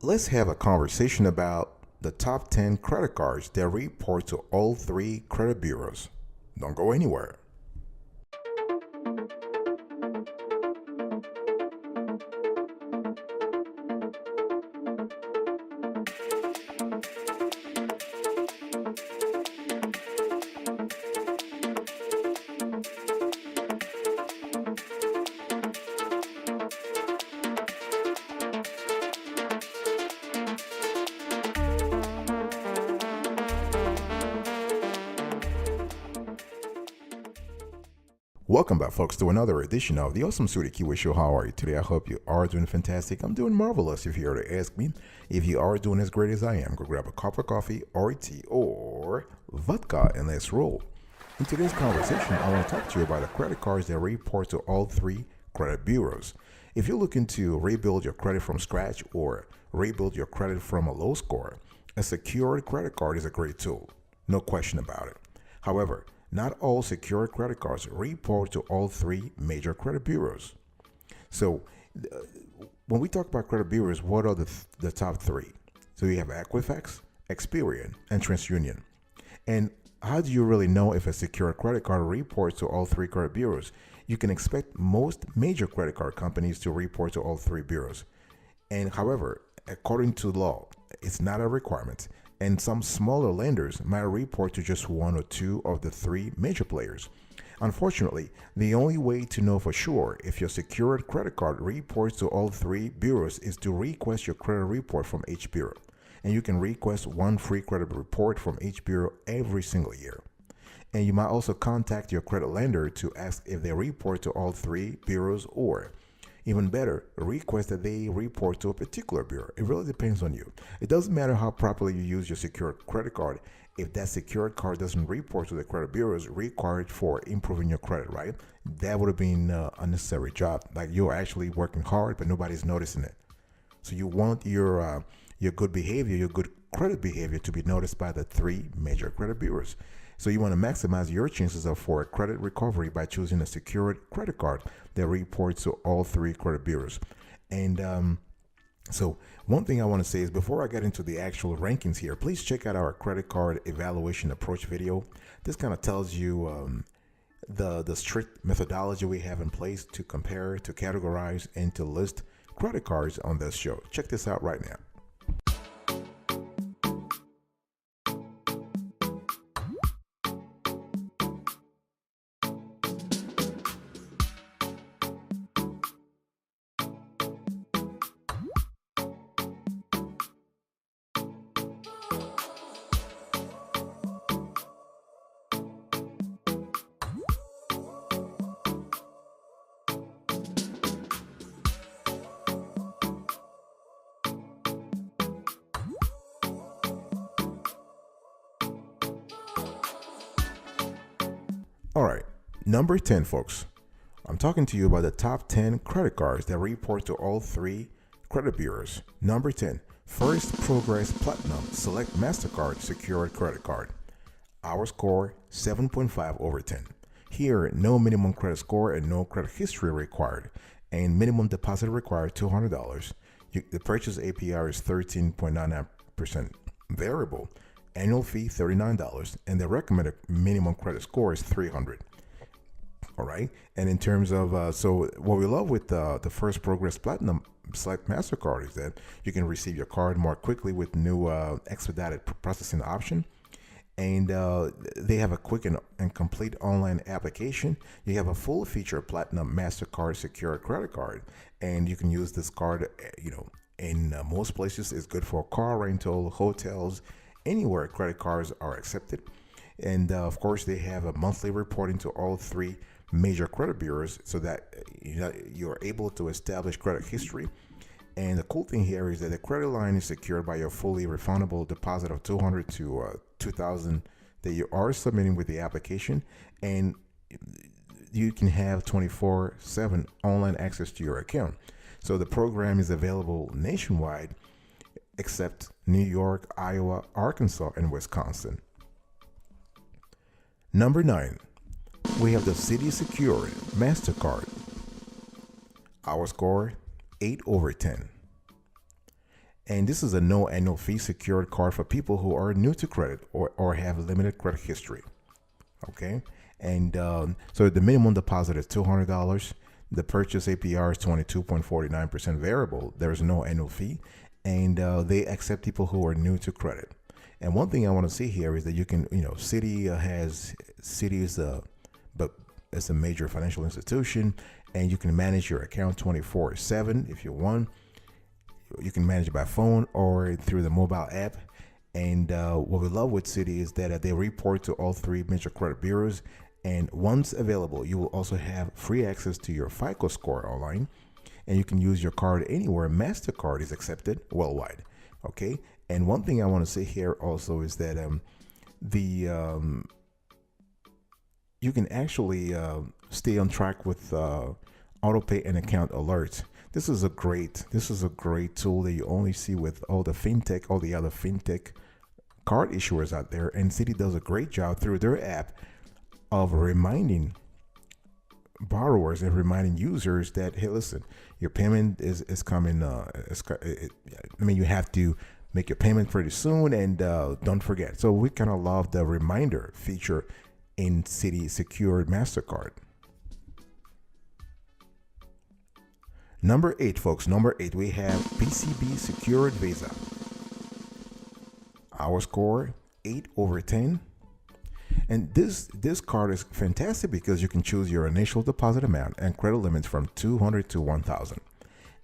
Let's have a conversation about the top 10 credit cards that report to all three credit bureaus. Don't go anywhere. Welcome back, folks, to another edition of the Awesome Suited Kiwi Show. How are you today? I hope you are doing fantastic. I'm doing marvelous. If you're here to ask me if you are doing as great as I am, go grab a cup of coffee or tea or vodka and let's roll. In today's conversation, I want to talk to you about the credit cards that report to all three credit bureaus. If you're looking to rebuild your credit from scratch or rebuild your credit from a low score, a secured credit card is a great tool. No question about it. However, not all secured credit cards report to all three major credit bureaus. So, when we talk about credit bureaus, what are the top three? So, you have Equifax, Experian, and TransUnion. And how do you really know if a secured credit card reports to all three credit bureaus? You can expect most major credit card companies to report to all three bureaus. And however, according to law, it's not a requirement. And some smaller lenders might report to just one or two of the three major players. Unfortunately, the only way to know for sure if your secured credit card reports to all three bureaus is to request your credit report from each bureau. And you can request one free credit report from each bureau every single year. And you might also contact your credit lender to ask if they report to all three bureaus, or even better, request that they report to a particular bureau. It really depends on you. It doesn't matter how properly you use your secured credit card if that secured card doesn't report to the credit bureaus required for improving your credit, right? That would have been an unnecessary job. Like, you're actually working hard, but nobody's noticing it. So you want your good behavior, your good credit behavior to be noticed by the three major credit bureaus. So you want to maximize your chances for a credit recovery by choosing a secured credit card that reports to all three credit bureaus. And so one thing I want to say is, before I get into the actual rankings here, please check out our credit card evaluation approach video. This kind of tells you the strict methodology we have in place to compare, to categorize, and to list credit cards on this show. Check this out right now. All right, number 10, folks. I'm talking to you about the top 10 credit cards that report to all three credit bureaus. Number 10, First Progress Platinum Select MasterCard Secured Credit Card. Our score, 7.5 over 10. Here, no minimum credit score and no credit history required, and minimum deposit required $200. The purchase APR is 13.99% variable. Annual fee $39, and the recommended minimum credit score is 300. All right, and in terms of so what we love with the First Progress Platinum Select MasterCard is that you can receive your card more quickly with new expedited processing option, and they have a quick and complete online application. You have a full feature Platinum MasterCard Secured Credit Card, and you can use this card, in most places. It's good for car rental, hotels, anywhere credit cards are accepted. And of course, they have a monthly reporting to all three major credit bureaus, so that you're able to establish credit history. And the cool thing here is that the credit line is secured by your fully refundable deposit of $200 to $2,000 that you are submitting with the application, and you can have 24/7 online access to your account. So the program is available nationwide, except New York, Iowa, Arkansas, and Wisconsin. Number 9, we have the Citi Secured MasterCard. Our score, 8 over 10. And this is a no annual fee secured card for people who are new to credit or have limited credit history. Okay. And so the minimum deposit is $200. The purchase APR is 22.49% variable. There's no annual fee. And they accept people who are new to credit. And one thing I want to see here is that you can, Citi is but it's a major financial institution, and you can manage your account 24/7 if you want. You can manage it by phone or through the mobile app. And what we love with Citi is that they report to all three major credit bureaus. And once available, you will also have free access to your FICO score online. And you can use your card anywhere MasterCard is accepted worldwide. Okay. And one thing I want to say here also is that you can actually stay on track with auto pay and account alerts. This is a great tool that you only see with all the other fintech card issuers out there. And Citi does a great job through their app of reminding borrowers and reminding users that, hey, listen, your payment is coming. You have to make your payment pretty soon, and don't forget. So we kind of love the reminder feature in Citi Secured MasterCard. Number 8, folks. Number 8, we have PCB Secured Visa. Our score 8/10. And this card is fantastic because you can choose your initial deposit amount and credit limits from $200 to $1,000.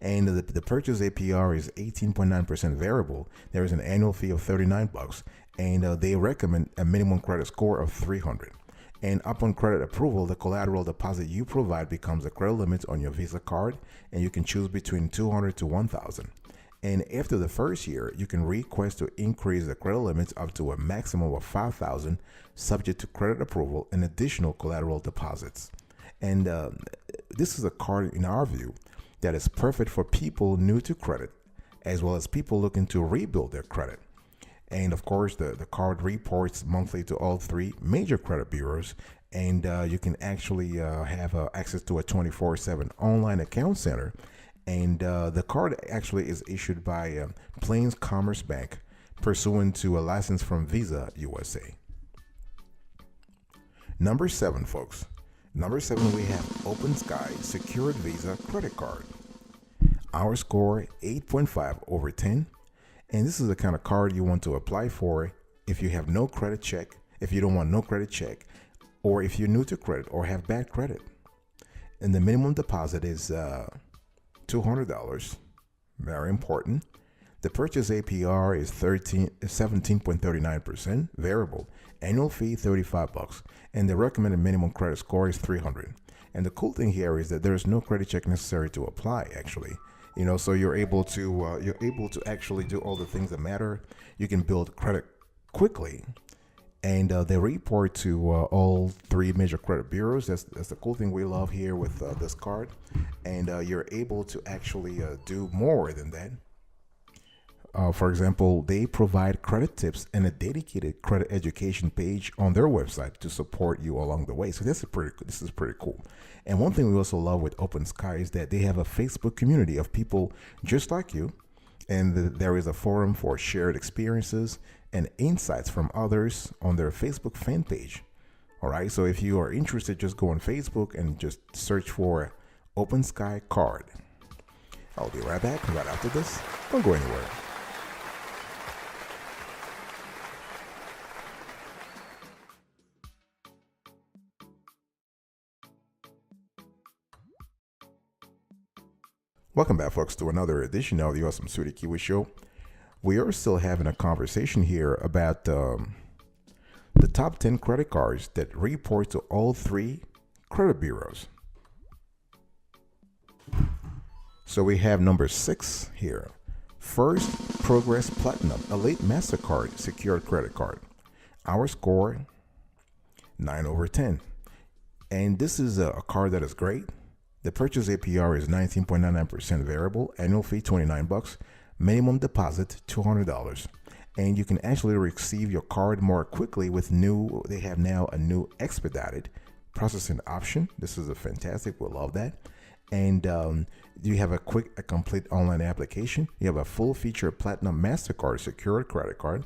And the purchase APR is 18.9% variable. There is an annual fee of $39, and they recommend a minimum credit score of 300. And upon credit approval, the collateral deposit you provide becomes the credit limit on your Visa card, and you can choose between $200 to $1,000. And after the first year, you can request to increase the credit limits up to a maximum of $5,000, subject to credit approval and additional collateral deposits. And this is a card, in our view, that is perfect for people new to credit, as well as people looking to rebuild their credit. And of course, the card reports monthly to all three major credit bureaus, and you can actually have access to a 24/7 online account center. And the card actually is issued by Plains Commerce Bank, pursuant to a license from Visa USA. Number 7, folks. Number 7, we have OpenSky Secured Visa Credit Card. Our score 8.5/10. And this is the kind of card you want to apply for if you have no credit check, if you don't want no credit check, or if you're new to credit or have bad credit. And the minimum deposit is $200. Very important. The purchase APR is 17.39% variable. Annual fee $35, and the recommended minimum credit score is 300. And the cool thing here is that there is no credit check necessary to apply. Actually, so you're able to actually do all the things that matter. You can build credit quickly, and they report to all three major credit bureaus. That's the cool thing we love here with this card. And you're able to actually do more than that. For example, they provide credit tips and a dedicated credit education page on their website to support you along the way. So this is pretty cool. And one thing we also love with OpenSky is that they have a Facebook community of people just like you, and there is a forum for shared experiences and insights from others on their Facebook fan page. All right, so if you are interested, just go on Facebook and just search for OpenSky Card. I'll be right back right after this. Don't go anywhere. Welcome back, folks, to another edition of the Awesome Sweetie Kiwi Show. We are still having a conversation here about the top 10 credit cards that report to all three credit bureaus. So we have number 6 here. First Progress Platinum Elite MasterCard Secured Credit Card. Our score 9/10. And this is a card that is great. The purchase APR is 19.99% variable, annual fee $29, minimum deposit $200. And you can actually receive your card more quickly with they have now a new expedited processing option. This is a fantastic, we love that. And you have a complete online application. You have a full feature Platinum MasterCard secured credit card.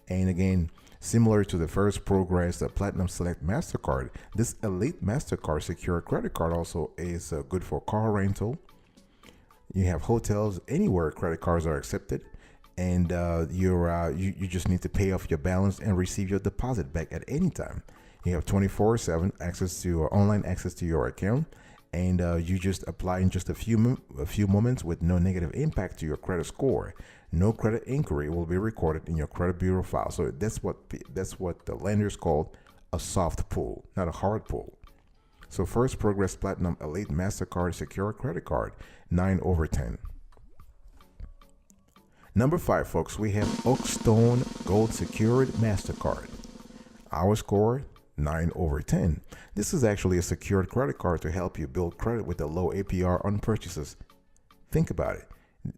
And again, similar to the first Progress, the Platinum Select MasterCard, this Elite MasterCard secured credit card also is good for car rental. You have hotels anywhere credit cards are accepted, and you just need to pay off your balance and receive your deposit back at any time. You have 24/7 access to online access to your account, and you just apply in just a few moments with no negative impact to your credit score. No credit inquiry will be recorded in your credit bureau file. So that's what the lenders call a soft pull, not a hard pull. So First Progress Platinum Elite MasterCard Secure Credit Card, 9/10. Number 5, folks, we have Oakstone Gold Secured MasterCard. Our score, 9/10. This is actually a secured credit card to help you build credit with a low APR on purchases. Think about it.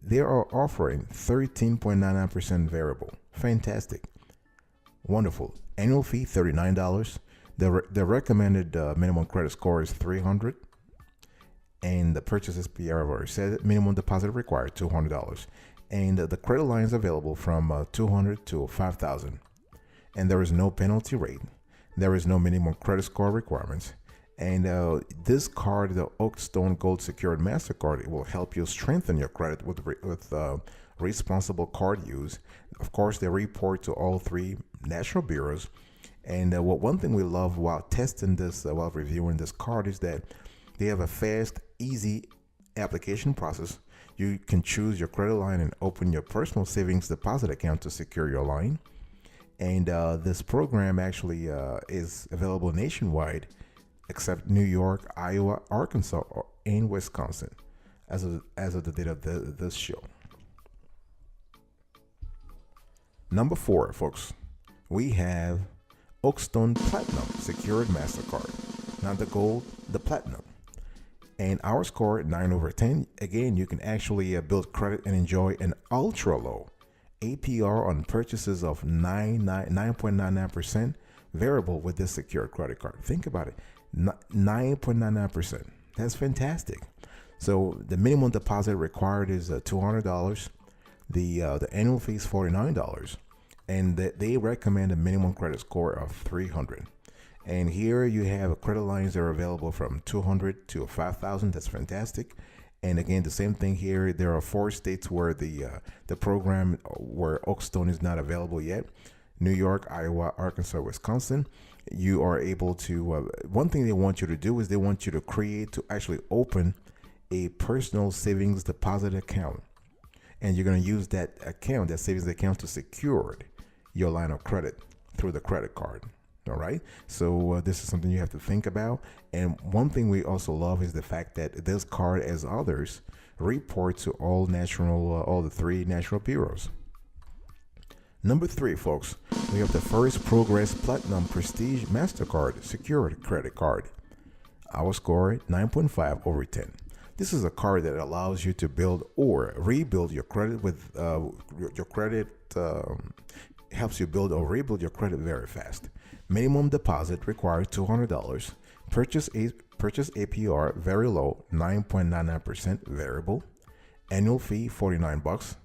They are offering 13.99% variable. Fantastic. Wonderful. Annual fee, $39. The recommended minimum credit score is 300, and the purchase SPR, I've already said, minimum deposit required $200, and the credit line is available from $200 to $5,000, and there is no penalty rate. There is no minimum credit score requirements, and this card, the Oakstone Gold Secured MasterCard, it will help you strengthen your credit with responsible card use. Of course, they report to all 3 national bureaus. And one thing we love while testing this, while reviewing this card, is that they have a fast, easy application process. You can choose your credit line and open your personal savings deposit account to secure your line. And this program actually is available nationwide, except New York, Iowa, Arkansas, and Wisconsin, as of the date of this show. Number 4, folks, we have Oakstone Platinum Secured MasterCard. Not the gold, the platinum. And our score, 9/10. Again, you can actually build credit and enjoy an ultra low APR on purchases of 9.99% variable with this secured credit card. Think about it, 9.99%. That's fantastic. So the minimum deposit required is $200. The annual fee is $49. And they recommend a minimum credit score of 300. And here you have credit lines that are available from 200 to 5,000. That's fantastic. And again, the same thing here. There are 4 states where the program, where Oakstone is not available yet: New York, Iowa, Arkansas, Wisconsin. You are able to. One thing they want you to do is they want you to actually open a personal savings deposit account, and you're going to use that account, that savings account, to secure your line of credit through the credit card. All right. So this is something you have to think about. And one thing we also love is the fact that this card, as others, report to all the 3 national bureaus. Number 3, folks, we have the First Progress Platinum Prestige MasterCard Secured Credit Card. Our score, 9.5/10. This is a card that allows you to build or rebuild your credit with your credit. Helps you build or rebuild your credit very fast. Minimum deposit required $200. Purchase APR very low, 9.99% variable. Annual fee $49,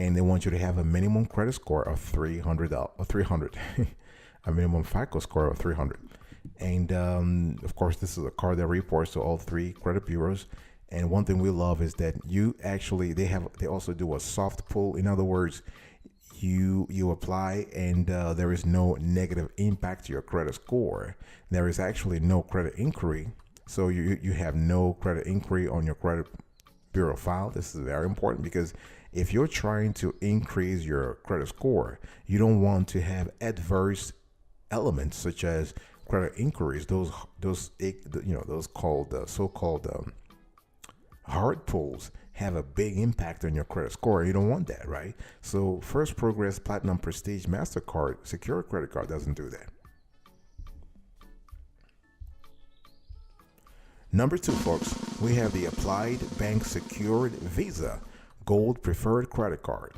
and they want you to have a minimum credit score of 300, a minimum FICO score of 300. And of course, this is a card that reports to all 3 credit bureaus. And one thing we love is that they also do a soft pull. In other words, you apply, and there is no negative impact to your credit score. There is actually no credit inquiry. So you have no credit inquiry on your credit bureau file. This is very important, because if you're trying to increase your credit score, you don't want to have adverse elements such as credit inquiries. Those so-called hard pulls have a big impact on your credit score. You don't want that, right? So First Progress Platinum Prestige MasterCard Secure Credit Card doesn't do that. Number 2, folks, we have the Applied Bank Secured Visa Gold Preferred Credit Card.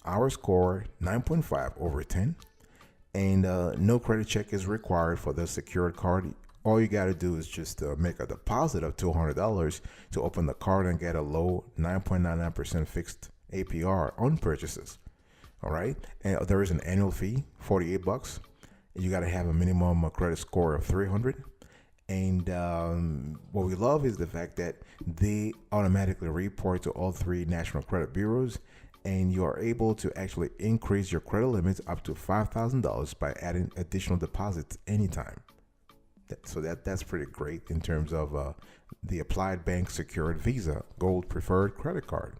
Our score, 9.5/10. And no credit check is required for the secured card. All you got to do is just make a deposit of $200 to open the card and get a low 9.99% fixed APR on purchases. All right. And there is an annual fee, $48. You got to have a minimum credit score of 300. And what we love is the fact that they automatically report to all three national credit bureaus, and you are able to actually increase your credit limits up to $5,000 by adding additional deposits anytime. So that's pretty great in terms of the Applied Bank Secured Visa Gold Preferred Credit Card.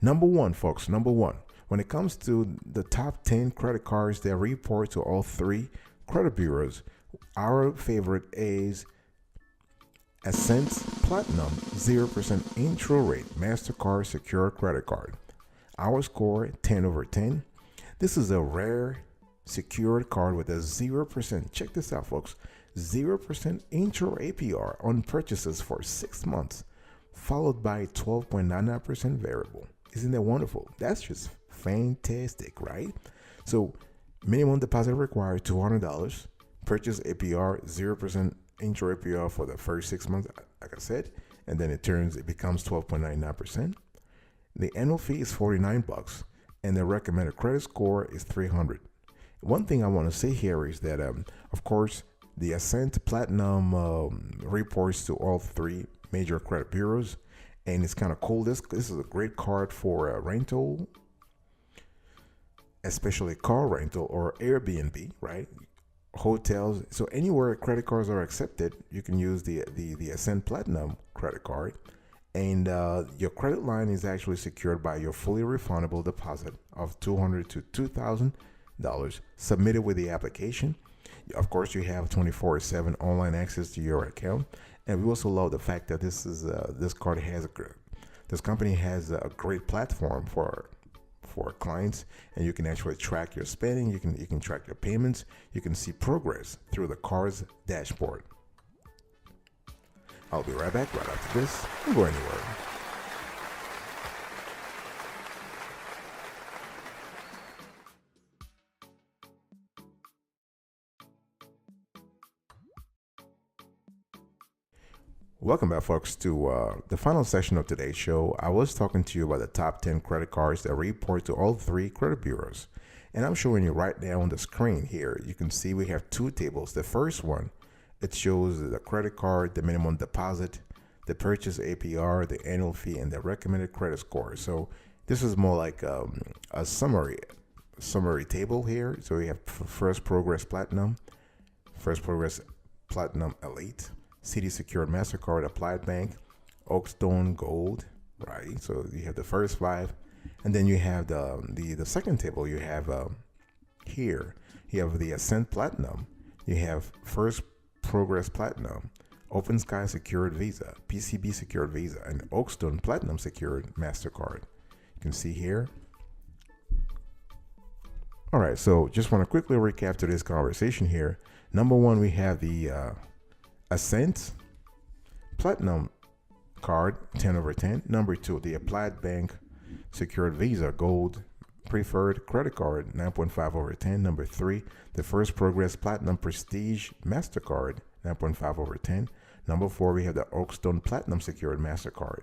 Number one, folks, number one. When it comes to the top 10 credit cards that report to all three credit bureaus, our favorite is Ascent Platinum 0% intro rate MasterCard Secure Credit Card. Our score 10/10. This is a rare secured card with a 0%. Check this out, folks. 0% intro APR on purchases for 6 months, followed by 12.99% variable. Isn't that wonderful? That's just fantastic, right? So minimum deposit required $200. Purchase APR 0% intro APR for the first 6 months, like I said, and then it becomes 12.99%. The annual fee is $49, and the recommended credit score is 300. One thing I want to say here is that, of course, the Ascent Platinum reports to all three major credit bureaus, and it's kind of cool. This is a great card for rental, especially car rental or Airbnb, right? Hotels. So anywhere credit cards are accepted, you can use the Ascent Platinum credit card, and your credit line is actually secured by your fully refundable deposit of $200 to $2,000 submitted with the application. Of course, you have 24/7 online access to your account, and we also love the fact that this company has a great platform for clients, and you can actually track your spending. You can track your payments. You can see progress through the card's dashboard. I'll be right back right after this. Don't go anywhere. Welcome back, folks, to the final session of today's show. I was talking to you about the top 10 credit cards that report to all three credit bureaus. And I'm showing you right now on the screen here. You can see we have two tables. The first one, it shows the credit card, the minimum deposit, the purchase APR, the annual fee, and the recommended credit score. So this is more like a summary table here. So we have First Progress Platinum, First Progress Platinum Elite, CD Secured MasterCard, Applied Bank, Oakstone Gold, right? So you have the first five, and then you have the second table. You have here you have the Ascent Platinum, you have First Progress Platinum, Open Sky Secured Visa, PCB Secured Visa, and Oakstone Platinum Secured MasterCard. You can see here. All right, so just want to quickly recap to this conversation here. Number one, we have the Ascent Platinum card 10/10. Number two, the Applied Bank Secured Visa Gold Preferred Credit Card 9.5/10. Number three, the First Progress Platinum Prestige MasterCard 9.5/10. Number four, we have the Oakstone Platinum Secured MasterCard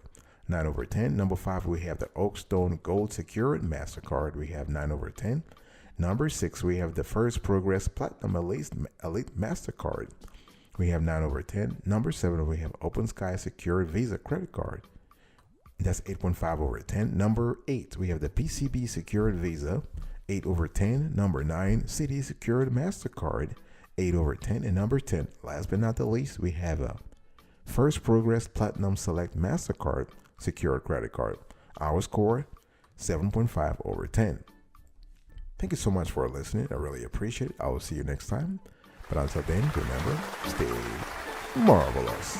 9/10. Number five, we have the Oakstone Gold Secured MasterCard. We have 9/10. Number six, we have the First Progress Platinum Elite MasterCard. We have 9/10. Number seven, we have Open Sky Secured Visa Credit Card. That's 8.5/10. Number eight, we have the PCB Secured Visa, 8/10. Number nine, CD Secured MasterCard, 8/10. And number 10, last but not the least, we have a First Progress Platinum Select MasterCard Secured Credit Card. Our score, 7.5/10. Thank you so much for listening. I really appreciate it. I will see you next time. But until then, remember, stay marvelous.